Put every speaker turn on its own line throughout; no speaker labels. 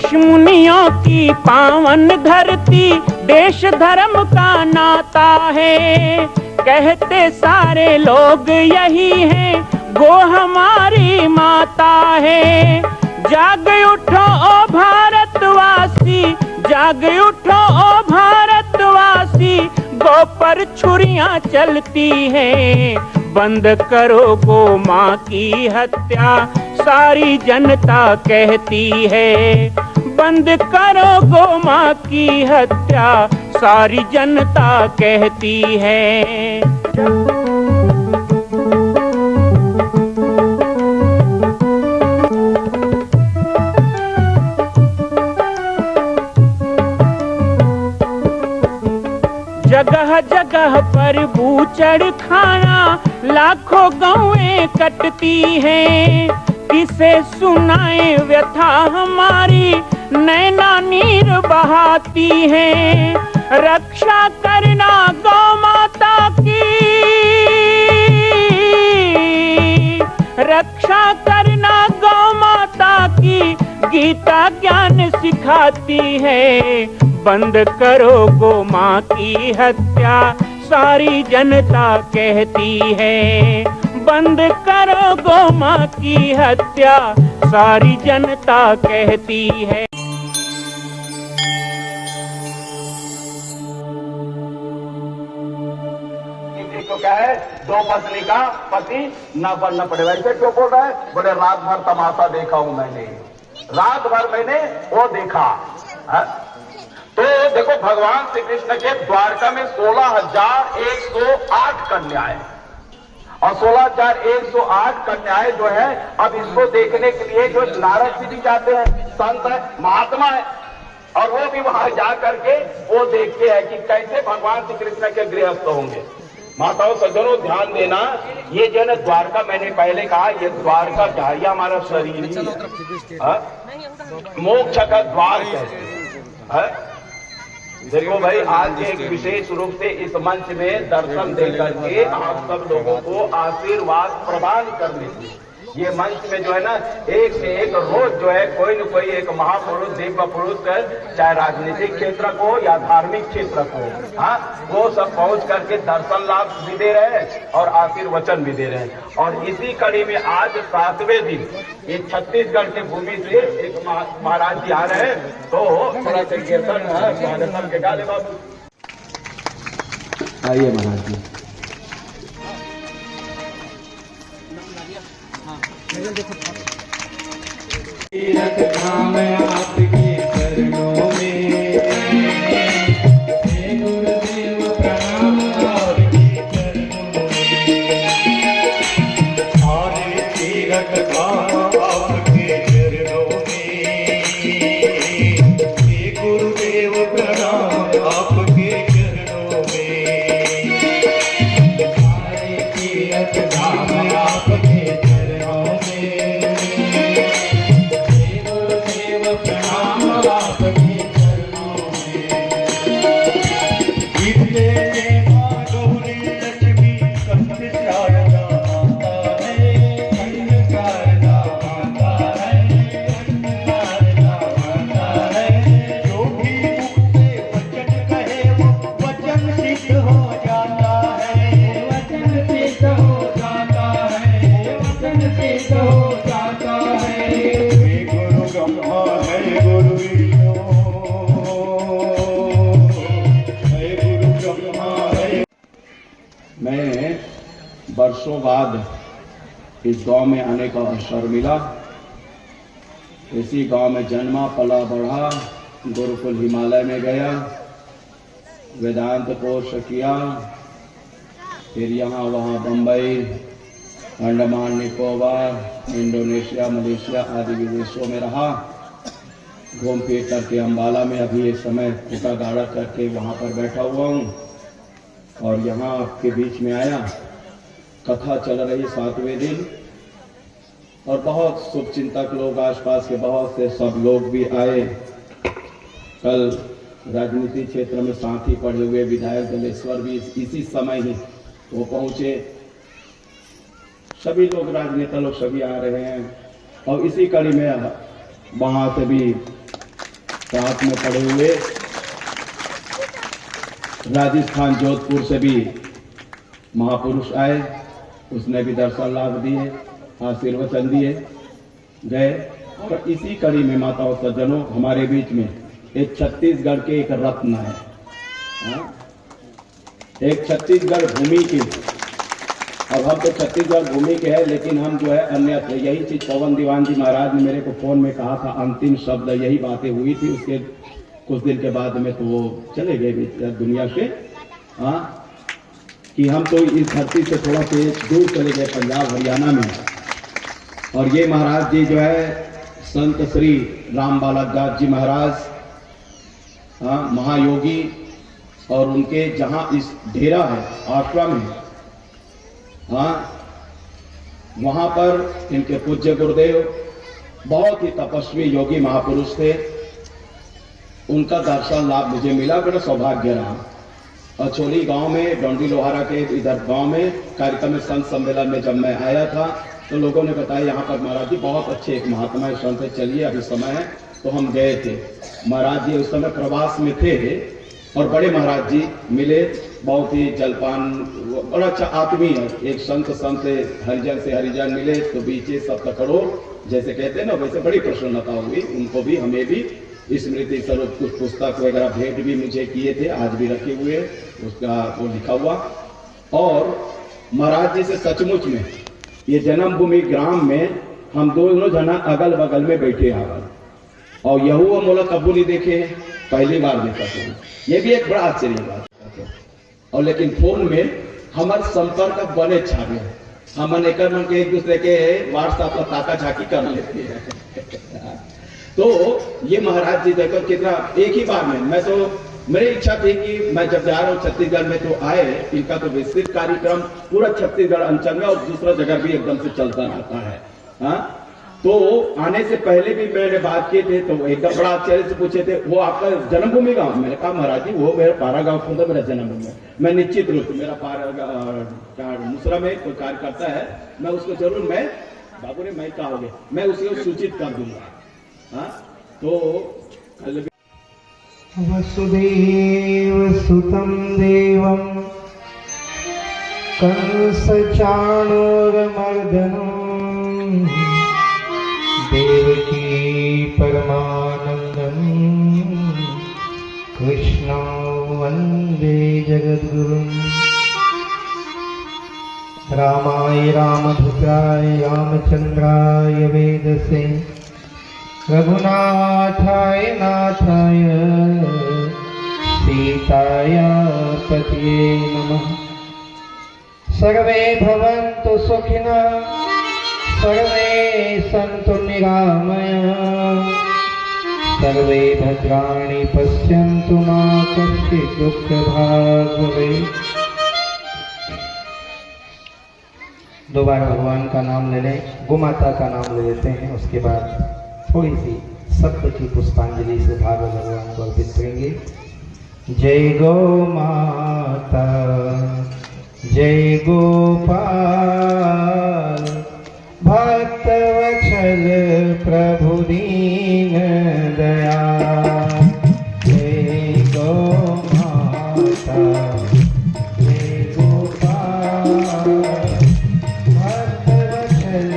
ऋषि मुनियों की पावन धरती, देश धर्म का नाता है। कहते सारे लोग यही हैं, गो हमारी माता है। जाग उठो ओ भारतवासी, जाग उठो ओ भारतवासी, गो पर छुरियां चलती हैं। बंद करो गो माँ की हत्या, सारी जनता कहती है। बंद करो गो माँ की हत्या, सारी जनता कहती है। जगह जगह पर बूचड़ खाना, लाखों गौएं कटती हैं। किसे सुनाए व्यथा हमारी, नैना नीर बहाती हैं। रक्षा करना गौ माता की, रक्षा करना गौ माता की, गीता ज्ञान सिखाती है। बंद करो गो माँ की हत्या, सारी जनता कहती है। बंद करो गो माँ की हत्या, सारी जनता कहती है।
तो क्या है, दो पत्नी का पति न बनना पड़े। वैसे क्यों बोल रहा है? बोले रात भर तमाशा देखा हूं मैंने, रात भर मैंने वो देखा है? तो देखो भगवान श्री कृष्ण के द्वारका में 16,108 कन्याएं, और 16,108 कन्याएं जो है, अब इसको देखने के लिए जो नारद जी भी जाते हैं, संत है, महात्मा है, और वो भी वहां जा करके वो देखते हैं कि कैसे भगवान श्री कृष्ण के गृहस्थ होंगे। माताओं सज्जनों ध्यान देना, ये जो है द्वारका, मैंने पहले कहा ये द्वारका क्या है, हमारा शरीर ही है, मोक्ष का द्वार कहते हैं। देखो भाई, आज एक विशेष रूप से इस मंच में दर्शन दे करके आप सब लोगों को आशीर्वाद प्रदान करने की, ये मंच में जो है ना, एक से एक रोज जो है कोई न कोई एक महापुरुष, दिव्य पुरुष, चाहे राजनीतिक क्षेत्र को या धार्मिक क्षेत्र को, हाँ, वो सब पहुंच करके दर्शन लाभ भी दे रहे हैं और आशीर्वचन भी दे रहे हैं। और इसी कड़ी में आज 7वें दिन ये छत्तीसगढ़ के भूमि से एक महाराज जी आ रहे हैं, तो थोड़ा सा कीर्तन के गाले बाबू।
आइए महाराज जी।
नाम आपके चरणों में, हे गुरुदेव प्रणाम आपके चरणों में, आने तीरथ धाम आपके चरणों में, हे गुरुदेव प्रणाम आपके चरणों में, आने तीरथ धाम आपके चरणों में,
मैं वर्षों बाद इस गांव में आने का अवसर मिला। इसी गांव में जन्मा पला बढ़ा, गुरुकुल हिमालय में गया, वेदांत कोर्स किया, फिर यहाँ वहाँ बम्बई, अंडमान निकोबार, इंडोनेशिया, मलेशिया आदि विदेशों में रहा। घूम फिर करके अम्बाला में अभी इस समय फूटा गाड़ा करके वहाँ पर बैठा हुआ हूँ, और यहाँ आपके बीच में आया। कथा चल रही 7वें दिन, और बहुत शुभचिंतक लोग, आसपास के बहुत से सब लोग भी आए। कल राजनीति क्षेत्र में साथी पढ़े हुए विधायक दलेश्वर भी इसी समय ही वो पहुंचे। सभी लोग, राजनेता लोग सभी आ रहे हैं, और इसी कड़ी में वहां से भी साथ में पड़े हुए राजस्थान जोधपुर से भी महापुरुष आए, उसने भी दर्शन लाभ दिए, आशीर्वचन दिए गए। और इसी कड़ी में माताओं सज्जनों हमारे बीच में एक छत्तीसगढ़ के एक रत्न है, एक छत्तीसगढ़ भूमि की। अब हम तो छत्तीसगढ़ भूमि के हैं, लेकिन हम जो है अन्यत्र। यही चीज पवन दीवान जी महाराज ने मेरे को फोन में कहा था, अंतिम शब्द यही बातें हुई थी। उसके कुछ दिन के बाद में तो वो चले गए दुनिया से, कि हम तो इस धरती से थोड़ा से दूर चले गए, पंजाब हरियाणा में। और ये महाराज जी जो है संत श्री राम बालक दास जी महाराज, महायोगी, और उनके जहां इस डेरा है, आश्रम है, वहां पर इनके पूज्य गुरुदेव बहुत ही तपस्वी योगी महापुरुष थे। उनका दर्शन लाभ मुझे मिला, बड़ा सौभाग्य रहा। अछोली गांव में, डोंडी लोहारा के इधर गांव में कार्यक्रम में, संत सम्मेलन में जब मैं आया था तो लोगों ने बताया यहाँ पर महाराज जी बहुत अच्छे एक महात्मा है, संत है, चलिए अभी समय है। तो हम गए थे। महाराज जी उस समय प्रवास में थे और बड़े महाराज जी मिले, बहुत ही जलपान, बड़ा अच्छा आदमी है। एक संत हरिजन से हरिजन मिले तो बीचे सब तकड़ो, जैसे कहते हैं ना, वैसे बड़ी प्रसन्नता हुई उनको भी, हमें भी। स्मृति स्वरूप कुछ पुस्तक वगैरह भेंट भी मुझे किए थे, आज भी रखे हुए, उसका वो लिखा हुआ। और महाराज जी से सचमुच में ये जन्मभूमि ग्राम में हम दोनों जना अगल बगल में बैठे आवर, और यहू मोला कबू नहीं देखे, पहली बार देखा था। ये भी एक बड़ा आश्चर्य बात। और लेकिन फोन में हमारे संपर्क बने छावे, हमन एक मन के एक दूसरे के व्हाट्सएप पर ताका झाकी कर लेते हैं। तो ये महाराज जी देखो कितना, एक ही बार में, मैं तो मेरी इच्छा थी कि मैं जब जा रहा हूँ छत्तीसगढ़ में तो आए, इनका तो विस्तृत कार्यक्रम पूरा छत्तीसगढ़ अंचल में और दूसरा जगह भी एकदम से चलता रहता है। तो आने से पहले भी मैंने बात किए थे, तो एकदम बड़ा आश्चर्य से पूछे थे, वो आपका जन्मभूमि गांव? मैंने कहा महाराज जी वो मेरा पारा गांव था, मेरा जन्मभूमि। मैं निश्चित रूप से मेरा पारा मुसरा में कोई कार्य करता है, मैं उसको जरूर, मैं बाबू ने मैं कहोगे, मैं उसको सूचित कर दूंगा। तो कल
वसुदेव सुतं देवं कंसचाणूरमर्दनं देवकी परमानंदं कृष्णं वंदे जगद्गुरुं। रामाय रामभद्राय रामचंद्राय वेदसे रघुनाथाय नाथाय सीताय पतये नमः। सर्वे भवन्तु सुखिनः, सर्वे सन्तु निरामयाः, सर्वे भद्राणि पश्यन्तु मा कश्चित् दुःखभाग् भवेत्। दोबारा भगवान का नाम ले लें, गोमाता का नाम ले लेते हैं, उसके बाद थोड़ी सी सत्य की पुष्पांजलि से भागवत भगवान को अर्पित करेंगे। जय गो माता, जय गोपाल, भक्त वत्सल प्रभु दीन दयाल। जय गो माता, जय गोपाल, भक्त वत्सल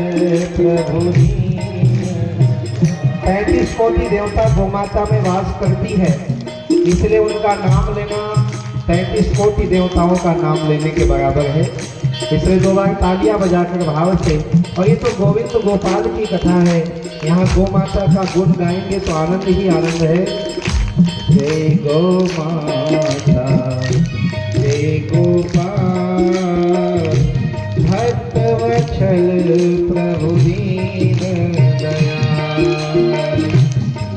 प्रभु दीन। 35 कोटि देवता गोमाता में वास करती है, इसलिए उनका नाम लेना 35 कोटि देवताओं का नाम लेने के बराबर है। इसलिए 2 बार तालियां बजाकर भाव से। और ये तो गोविंद गोपाल की कथा है, यहाँ गोमाता का गुण गाएंगे तो आनंद ही आनंद है। जय गो माता, जय गोपाल, भक्त वत्सल प्रभु दीन दयाल।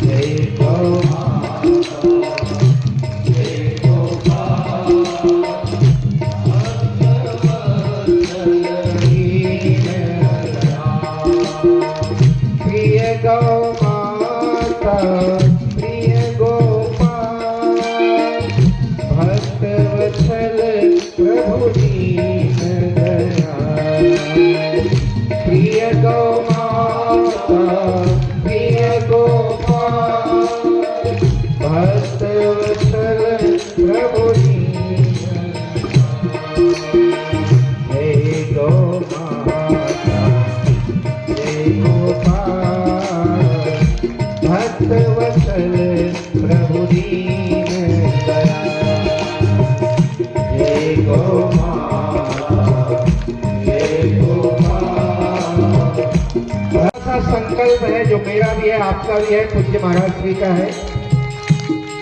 जय गो माता, जय गोपाल, भक्त वत्सल दीन दयाल। प्रिय गौ माता, प्रिय गोपाल, भक्त वत्सल प्रभु दीन दयाल। प्रिय संकल्प है जो मेरा भी है, आपका भी है, पूज्य महाराज श्री का है।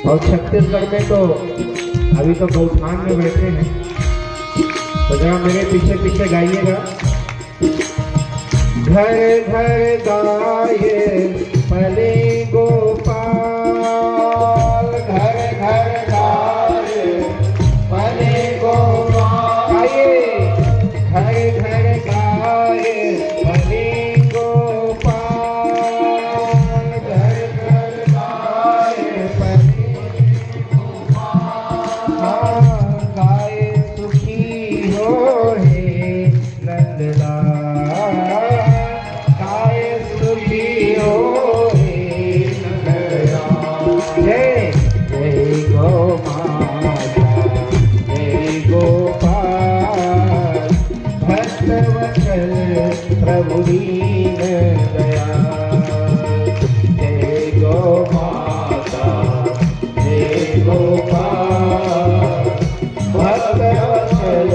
और छत्तीसगढ़ में तो अभी तो गौठान में बैठे हैं, तो जरा मेरे पीछे पीछे गाइएगा। घर घर गाये पले गोपाल, घर घर गाये पले गोपाल, गाइए घर घर गाये पले गोपाल, घर घर गाये पले गोपाल, गाये सुखी हो हे नंदलाल, गाये सुखी हो हे नंदलाल। जय जय गो माता जय गोपाल, भक्त वत्सल प्रभु दीन दयाल। जय गो माता जय गोपाल, भक्त वत्सल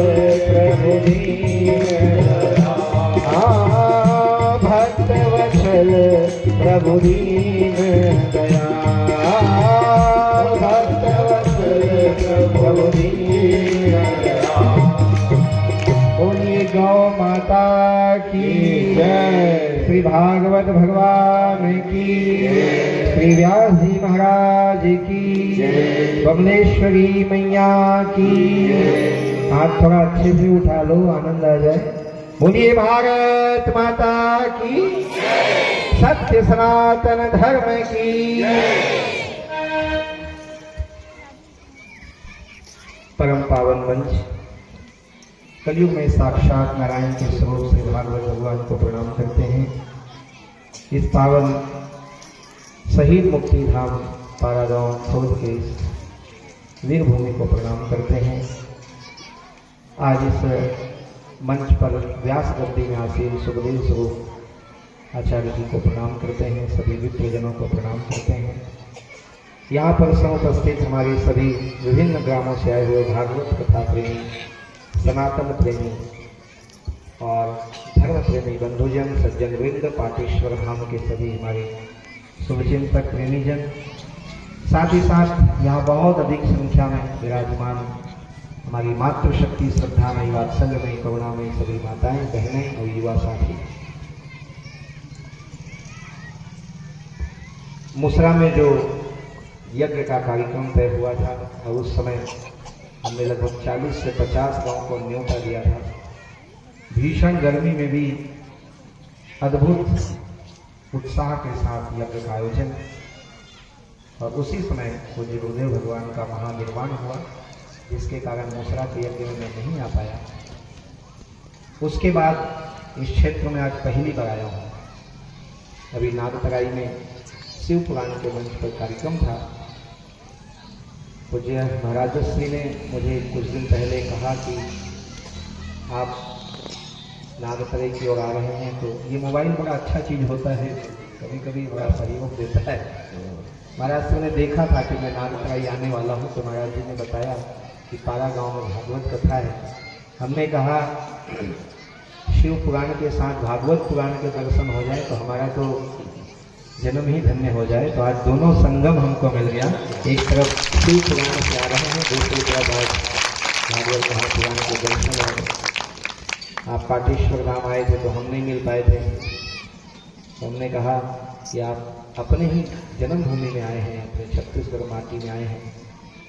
प्रभु दीन दयाल। हाँ, भक्त वत्सल प्रभु दीन दयाल, भक्त वत्सल प्रभु दीन दयाल। बोलिए गौ माता की जय, श्री भागवत भगवान की जय, श्री व्यास जी महाराज की जय, बमलेश्वरी मैया की जय। हाथ थोड़ा अच्छे से उठा लो, आनंद आ जाए। बोलिए भारत माता की जय, सत्य सनातन धर्म की जय। परम पावन मंच कलयुग में साक्षात नारायण के स्वरूप से भागवत भगवान को प्रणाम करते हैं। इस पावन शहीद मुक्ति धाम पारागांव खोद के वीर भूमि को प्रणाम करते हैं। आज इस मंच पर व्यास गद्दी में आसीन सुखदेव स्वरूप आचार्य जी को प्रणाम करते हैं, सभी विप्रजनों को प्रणाम करते हैं। यहाँ पर समुपस्थित हमारे सभी विभिन्न ग्रामों से आए हुए भागवत कथा प्रेमी, सनातन प्रेमी और धर्म प्रेमी बंधुजन, सज्जन वृंद, पाटेश्वर धाम के सभी हमारे शुभचिंतक प्रेमीजन, साथ ही साथ यहाँ बहुत अधिक संख्या में विराजमान हमारी मातृशक्ति, श्रद्धामयी, वात्सल्यमयी, करुणामयी सभी माताएं, बहनें और युवा साथी। मुसरा में जो यज्ञ का कार्यक्रम तय हुआ था और उस समय हमने लगभग 40 से 50 गांव को न्योता दिया था। भीषण गर्मी में भी अद्भुत उत्साह के साथ यज्ञ का आयोजन, और उसी समय पूज्य गुरुदेव भगवान का महानिर्वाण हुआ, जिसके कारण मुसरा के यज्ञ में मैं नहीं आ पाया। उसके बाद इस क्षेत्र में आज पहली बार आया हूँ। अभी नागतराई में शिव पुराण के मंच पर कार्यक्रम था। पूज्य महाराज श्री ने मुझे कुछ दिन पहले कहा कि आप नागतराई की ओर आ रहे हैं, तो ये मोबाइल बड़ा अच्छा चीज़ होता है, कभी कभी बड़ा सहयोग देता है। महाराज श्री ने देखा था कि मैं नागतराई आने वाला हूँ, तो महाराज जी ने बताया कि पारा गांव में भागवत कथा है। हमने कहा शिव पुराण के साथ भागवत पुराण के दर्शन हो जाए तो हमारा तो जन्म ही धन्य हो जाए। तो आज दोनों संगम हमको मिल गया, एक तरफ शिव पुराण से आ रहे हैं, दूसरी तरफ आज भागवत महापुराण के दर्शन है। आप पाटेश्वर धाम आए थे तो हम नहीं मिल पाए थे, तो हमने कहा कि आप अपने ही जन्मभूमि में आए हैं, अपने छत्तीसगढ़ माटी में आए हैं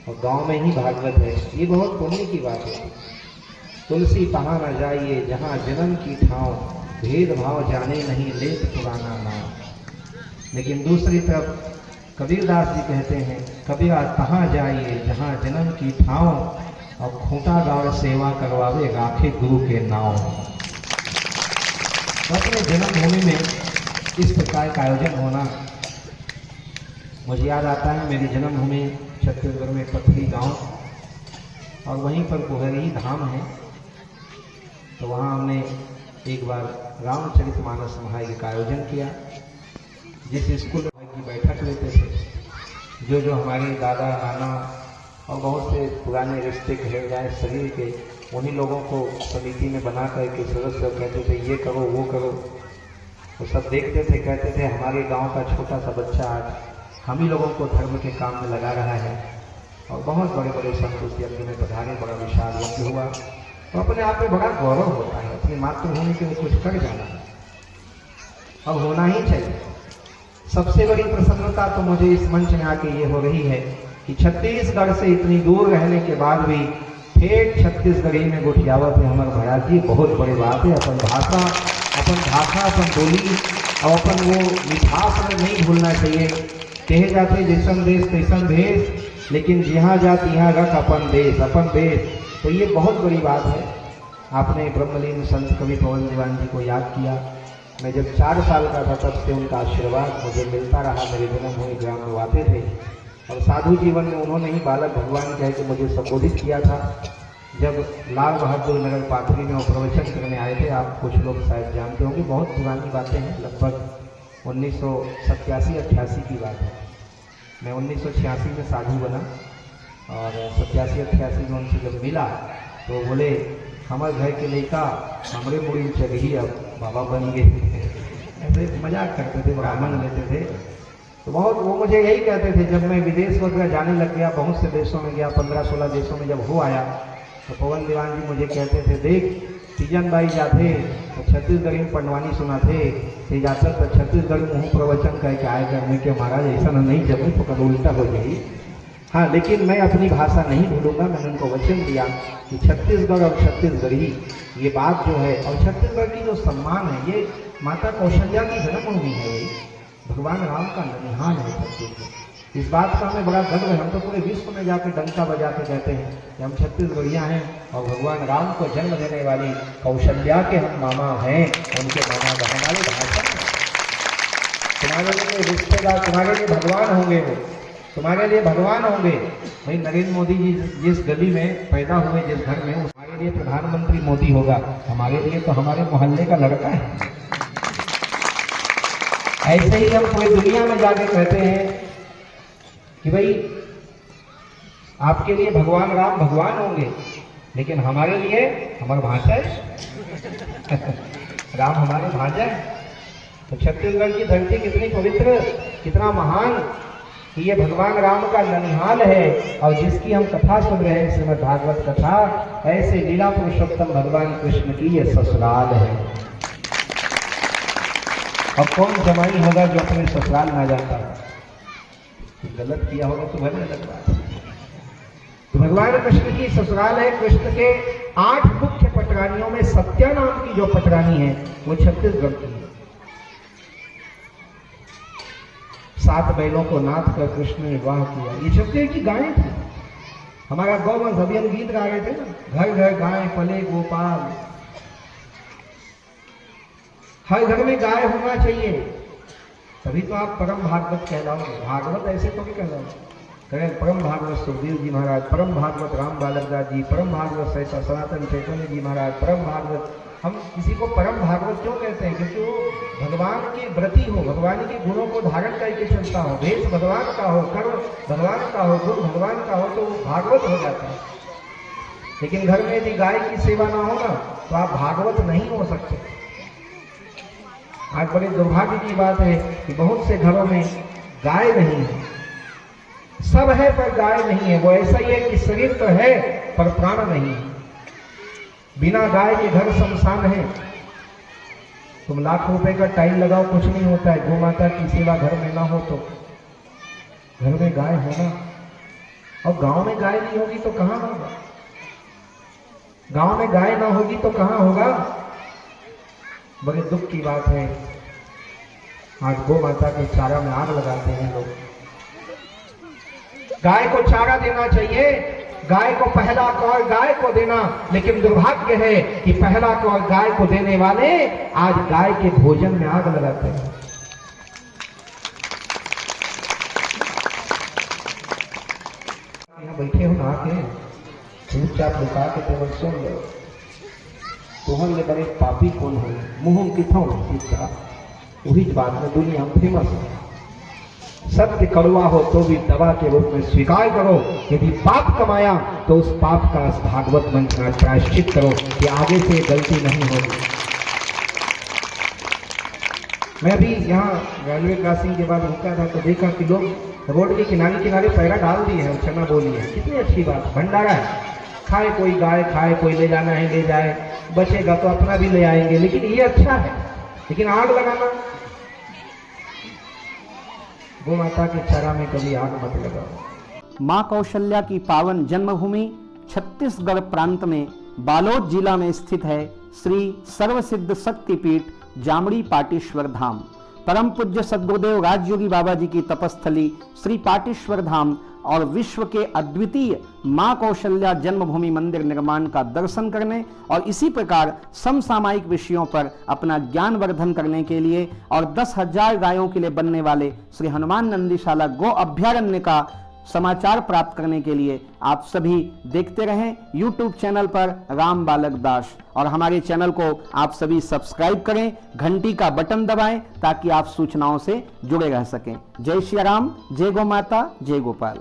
और गांव में ही भागवत है, ये बहुत पुण्य की बात है। तुलसी कहाँ न जाइए जहाँ जन्म की ठाव, भेदभाव जाने नहीं लेत पुराना नाम। लेकिन दूसरी तरफ कबीरदास जी कहते हैं, कबीरा कहाँ जाइए जहाँ जन्म की ठाव, और खूंटा गाँव सेवा करवावे राखे गुरु के नाव। अपने जन्मभूमि में इस प्रकार का आयोजन होना, मुझे याद आता है मेरी जन्मभूमि छत्तीसगढ़ में पथरी गांव, और वहीं पर कुहरी धाम है। तो वहाँ हमने एक बार रामचरितमानस महायज्ञ का आयोजन किया, जिस स्कूल में की बैठक लेते थे। जो हमारे दादा नाना और बहुत से पुराने रिश्ते कहे जाए शरीर के, उन्हीं लोगों को समिति में बना करके सदस्य कहते थे ये करो वो करो। वो सब देखते थे, कहते थे हमारे गांव का छोटा सा बच्चा आज हम ही लोगों को धर्म के काम में लगा रहा है। और बहुत बड़े बड़े संत उस यज्ञ में पधारे, बड़ा विशाल यज्ञ हुआ। तो अपने आप में बड़ा गौरव होता है, अपनी मातृभूमि के लिए कुछ कर जाना है और होना ही चाहिए। सबसे बड़ी प्रसन्नता तो मुझे इस मंच में आके ये हो रही है कि छत्तीसगढ़ से इतनी दूर रहने के बाद भी ठेठ छत्तीसगढ़ी में गुठियावत है हमारे भैया जी, बहुत बड़ी बात है। अपन भाषा, अपन बोली और अपन वो मिठास में नहीं भूलना चाहिए। कहे जाते जैसन देश तैसन भेष, लेकिन जहाँ जात यहाँ रख अपन देश। तो ये बहुत बड़ी बात है। आपने ब्रह्मलीन संत कवि पवन दीवान जी को याद किया। मैं जब 4 साल का था तब से उनका आशीर्वाद मुझे मिलता रहा। मेरे जन्म हुए ग्राम में आते थे और साधु जीवन में उन्होंने ही बालक भगवान कह के मुझे संबोधित किया था। जब लाल बहादुर नगर पाथरी में वो प्रवचन करने आए थे, आप कुछ लोग शायद जानते होंगे, बहुत पुरानी बातें हैं, लगभग 1987-88 की बात है। मैं 1986 में साधु बना और 87-88 में उनसे जब मिला तो बोले हमारे घर के लड़का हमरे मुड़ी चढ़ी अब बाबा बन गए। ऐसे मजाक करते थे, ब्राह्मण लेते थे। तो बहुत वो मुझे यही कहते थे। जब मैं विदेश वगैरह जाने लग गया, बहुत से देशों में गया, 15-16 देशों में जब हो आया, तो पवन दीवान जी मुझे कहते थे, देख तीजन बाई जाते तो छत्तीसगढ़ी में पंडवानी सुनाते, ते जाता तो छत्तीसगढ़ में प्रवचन कह के आए करने के महाराज ऐसा नहीं जब तो कभी उल्टा हो गई। हाँ, लेकिन मैं अपनी भाषा नहीं भूलूंगा। मैंने उनको वचन दिया कि छत्तीसगढ़ और छत्तीसगढ़ी ये बात जो है, और छत्तीसगढ़ की जो सम्मान है, ये माता कौशल्या की जन्मभूमि है, ये भगवान राम का ननिहाल है छत्तीसगढ़। इस बात का हमें बड़ा गर्व है। हम तो पूरे विश्व में जाके डंका बजा के कहते हैं कि हम छत्तीसगढ़िया हैं और भगवान राम को जन्म देने वाली कौशल्या के हम मामा हैं, उनके मामा हमारे भाषा में। तुम्हारे लिए रिश्तेदार, तुम्हारे लिए भगवान होंगे, वो तुम्हारे लिए भगवान होंगे। भाई नरेंद्र मोदी जी जिस गली में पैदा हुए, जिस घर में, हमारे लिए प्रधानमंत्री मोदी होगा, हमारे लिए तो हमारे मोहल्ले का लड़का है। ऐसे ही हम पूरी दुनिया में जाके कहते हैं कि भाई आपके लिए भगवान राम भगवान होंगे, लेकिन हमारे लिए हमारी भाषा है राम हमारे भाषा है। तो छत्तीसगढ़ की धरती कितनी पवित्र, कितना महान कि ये भगवान राम का ननिहाल है। और जिसकी हम कथा सुन रहे हैं, श्रीमद् भागवत कथा, ऐसे लीला पुरुषोत्तम भगवान कृष्ण की ये ससुराल है। अब कौन जमाई होगा जो अपने ससुराल ना जाता है? गलत किया होगा तो भले अलग बात है। तो भगवान कृष्ण की ससुराल है। कृष्ण के 8 मुख्य पटरानियों में सत्या नाम की जो पटरानी है वो छत्तीसगढ़ की है। 7 बैलों को नाथ कर कृष्ण ने विवाह किया। ये छत्तीसगढ़ की गायें थी। हमारा गौवंश, अभी हम गीत गा रहे थे ना, घर घर गाय पले गोपाल। हर घर में गाय होना चाहिए, तभी तो आप परम भागवत कहलाओगे। भागवत ऐसे तो नहीं कहलाओगे। करें परम भागवत सुखदेव जी महाराज, परम भागवत राम बालक दास जी, परम भागवत सहसा सनातन चैतन्य जी महाराज, परम भागवत। हम किसी को परम भागवत क्यों कहते हैं? क्योंकि वो भगवान के व्रती हो, भगवान के गुणों को धारण करके चलता हो, वेश भगवान का हो, कर्म भगवान का हो, गुण भगवान का हो, तो वो भागवत हो जाता है। लेकिन घर में यदि गाय की सेवा ना हो ना, तो आप भागवत नहीं हो सकते। आज बड़े दुर्भाग्य की बात है कि बहुत से घरों में गाय नहीं है। सब है पर गाय नहीं है। वो ऐसा ही है कि शरीर तो है पर प्राण नहीं है। बिना गाय के घर शमशान है। तुम लाख रुपए का टाइल लगाओ, कुछ नहीं होता है। गौ माता की सेवा घर में ना हो तो घर में गाय होना। और गांव में गाय नहीं होगी तो कहां होगा? गांव में गाय ना होगी तो कहां होगा? बड़े दुख की बात है। आज गौ माता के चारा में आग लगाते हैं लोग। गाय को चारा देना चाहिए, गाय को पहला कौर गाय को देना। लेकिन दुर्भाग्य है कि पहला कौर गाय को देने वाले आज गाय के भोजन में आग लगाते हैं। यहाँ बैठे हो ना के चुपचाप लुका के केवल सुन लो। तुहर ले बड़े पापी कौन हो? मुंह किथों सीधा वही बात में दुनिया में फेमस है। सत्य कड़वा हो तो भी दवा के रूप में स्वीकार करो। यदि पाप कमाया तो उस पाप का भागवत मंत्र में प्रायश्चित करो कि आगे से गलती नहीं होगी। मैं भी यहाँ रेलवे क्रॉसिंग के बाद रुका था तो देखा कि लोग रोड के किनारे किनारे पैरा डाल दिए हैं, चना बोली है, कितनी अच्छी बात। भंडारा है, खाए कोई गाय खाए, कोई ले जाना है ले जाए, बचेगा तो अपना भी ले आएंगे, लेकिन ये अच्छा है। लेकिन आग लगाना, गौ माता के चरा में कभी आग मत लगाओ।
मां कौशल्या की पावन जन्मभूमि छत्तीसगढ़ प्रांत में बालोद जिला में स्थित है श्री सर्वसिद्ध शक्तिपीठ जामड़ी पाटेश्वर धाम। परम पूज्य सद्गुरुदेव राजयोगी बाबा जी की तपस्थली श्री पाटेश्वर धाम और विश्व के अद्वितीय मां कौशल्या जन्मभूमि मंदिर निर्माण का दर्शन करने और इसी प्रकार समसामयिक विषयों पर अपना ज्ञानवर्धन करने के लिए और 10,000 गायों के लिए बनने वाले श्री हनुमान नंदीशाला गो अभ्यारण्य का समाचार प्राप्त करने के लिए आप सभी देखते रहें YouTube चैनल पर राम बालक दास, और हमारे चैनल को आप सभी सब्सक्राइब करें, घंटी का बटन दबाएं ताकि आप सूचनाओं से जुड़े रह सकें। जय श्री राम, जय गौ माता, जय गोपाल।